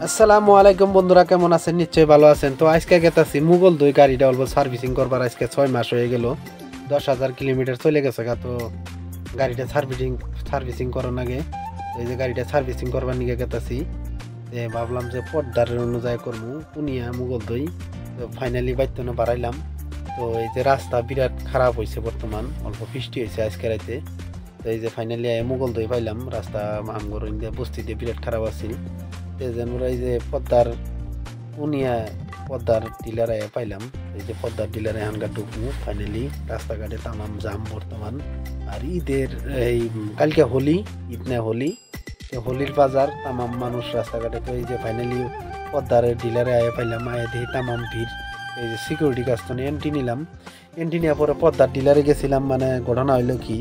আসসালামু আলাইকুম বন্ধুরা, কেমন আছেন? নিশ্চয়ই ভালো আছেন। তো আজকে গেতাছি মুগল দুই গাড়িটা অল্প সার্ভিসিং করবার। আজকে 6 মাস হয়ে গেল, 10,000 কিলোমিটার চলে গেছে গা। তো গাড়িটা সার্ভিসিং করার আগে এই যে গাড়িটা সার্ভিসিং করবার নিয়ে গেতাছি। ভাবলাম যে পদ্মার অনুযায়ী করবো পুনিয়া মুগল দই। তো ফাইনালি বাইতনে বাড়াইলাম। তো এই যে রাস্তা বিরাট খারাপ হয়েছে, বর্তমান অল্প বৃষ্টি হয়েছে আজকে রাইতে। তো এই যে ফাইনালি মুগল দই পাইলাম। রাস্তা আমগর ইন্ডিয়া বস্তিতে বিরাট খারাপ আছিল। যেন এই যে উনিয়া পদ্মার ডিলারে পাইলাম। এই যে পদ্মার ডিলারে এখানকার ঢুকবো ফাইনালি। রাস্তাঘাটে তামাম জাম বর্তমান। আর ঈদের এই কালকে হোলি, ঈদ না হোলি, হোলির বাজার, তামাম মানুষ রাস্তাঘাটে। তো এই যে ফাইনালি পদ্মার ডিলারে পাইলাম। দেখি তামাম ভিড়। এই যে সিকিউরিটি কাজ তো এন্ট্রি নিলাম। এন্ট্রি নেওয়ার পরে পদ্মার ডিলারে গেছিলাম। মানে ঘটনা হইলো কি,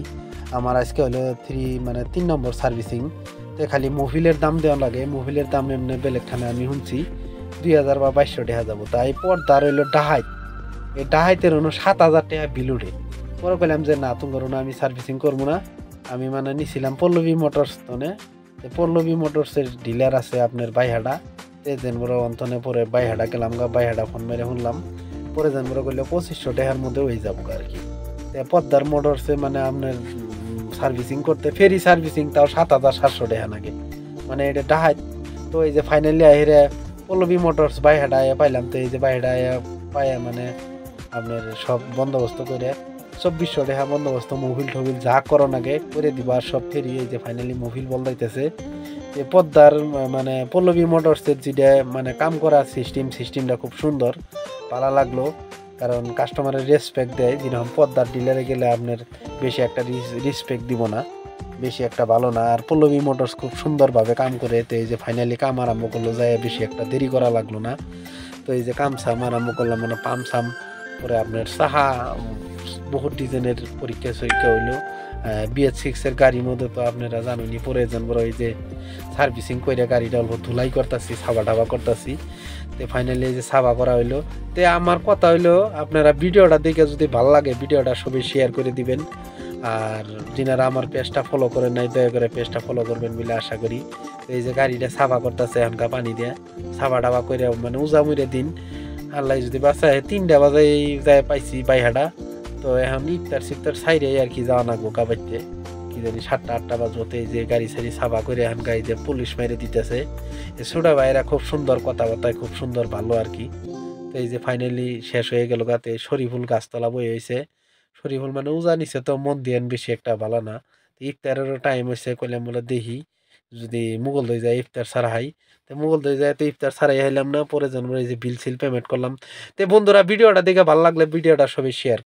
আমার আজকে হলো 3 নম্বর সার্ভিসিং। তো খালি মোবিলের দাম দেওয়া লাগে। মোবিলের দাম এমনি বেলেগখানে আমি শুনছি 2,000 বা 2,200 টাকা যাবো। তাই পর্দার হইলো ডাহাইত, এই ডাহাইতের হলো 7,000 টাকা বিল উঠে। পরে কইলাম যে না, তুমি করো না, আমি সার্ভিসিং করবো না। আমি মানে নিছিলাম পল্লবী মোটরস তনে। পল্লবী মোটরসের ডিলার আছে আপনার বাইহাডা। যেন বড় অন্তনে পরে বাইহাডা গেলাম গা। বাইহাডা ফোন মেরে শুনলাম। পরে যেন বড় করলে 2,500 টাকার মধ্যে হয়ে যাবো আর কি। পদ্মার মোটরসে মানে আপনার সার্ভিসিং করতে, ফেরি সার্ভিসিং, তাও 7,700 টাকা লাগে। মানে এটা ডাহাত। তো এই যে ফাইনালি আহিরে পল্লবী মোটরস বাইহাডা পাইলাম। তো এই যে বাইহাডা পায়া মানে আপনার সব বন্দোবস্ত করে 2,400 টাকা বন্দোবস্ত, মোবিল টোবিল যা করো আগে করে দিবা সব ফেরি। এই যে ফাইনালি মোবিল বদলাইতেছে। যে পদ্মার মানে পল্লবী মোটরসের যেটা মানে কাম করা সিস্টেমটা খুব সুন্দর, ভালো লাগলো। কারণ কাস্টমারের রেসপেক্ট দেয়। যেরকম পদ্মার ডিলারে গেলে আপনার বেশি একটা রেসপেক্ট দিব না, বেশি একটা ভালো না। আর পল্লবী মোটরস খুব সুন্দরভাবে কাম করে। তো এই যে ফাইনালি কাম আরম্ভ করলো, যায় বেশি একটা দেরি করা লাগলো না। তো এই যে কাম সাম আরম্ভ করলাম, মানে পাম সাম করে আপনার সাহা বহুত ডিজাইনের পরীক্ষা সরীক্ষা হইলো। BH6 এর গাড়ির মধ্যে তো আপনারা জানেনই। পরে যেন বড় এই যে সার্ভিসিং করে গাড়িটা অল্প ধুলাই করতেছি, সাবা টাবা করতেছি। তো ফাইনালি এই যে সাবা করা হইলো। তো আমার কথা হইলো, আপনারা ভিডিওটা দেখে যদি ভালো লাগে ভিডিওটা সবাই শেয়ার করে দিবেন। আর যিনারা আমার পেজটা ফলো করেন নাই, দয়া করে পেজটা ফলো করবেন বলে আশা করি। তো এই যে গাড়িটা সাফা করতেছে এখনকার পানি দিয়ে, সাফা টাবা করে মানে উজামুরে দিন। আল্লাহ যদি বাঁচায় 3টা বাজে যায় পাইছি বাইহাটা। তো এখন ইফতার সাইডে আর কি যাওয়া না গোকা বাইতে, কি জানি 7টা-8টা বাজতে। এই যে গাড়ি সারি সাফা করে এখন গাড়ি যে পুলিশ মেরে দিতেছে। ছোটা ভাইরা খুব সুন্দর কথাবার্তায়, খুব সুন্দর ভালো আর কি। তো এই যে ফাইনালি শেষ হয়ে গেল গাতে। শরীফুল গাছতলা বই হয়েছে। শরীফুল মানে উজা নিছে, তো মন দিয়ে বেশি একটা ভালো না। ইফতারেরও টাইম হয়েছে, কইলাম বলে দেখি যদি মুগল দই যায় ইফতার ছাড়া হাই। তো মুগল দই যায়, তো ইফতার ছাড়াই হাইলাম না। পরে যেন এই যে বিল সিল পেমেন্ট করলাম। তো বন্ধুরা, ভিডিওটা দেখে ভালো লাগলে ভিডিওটা সবাই শেয়ার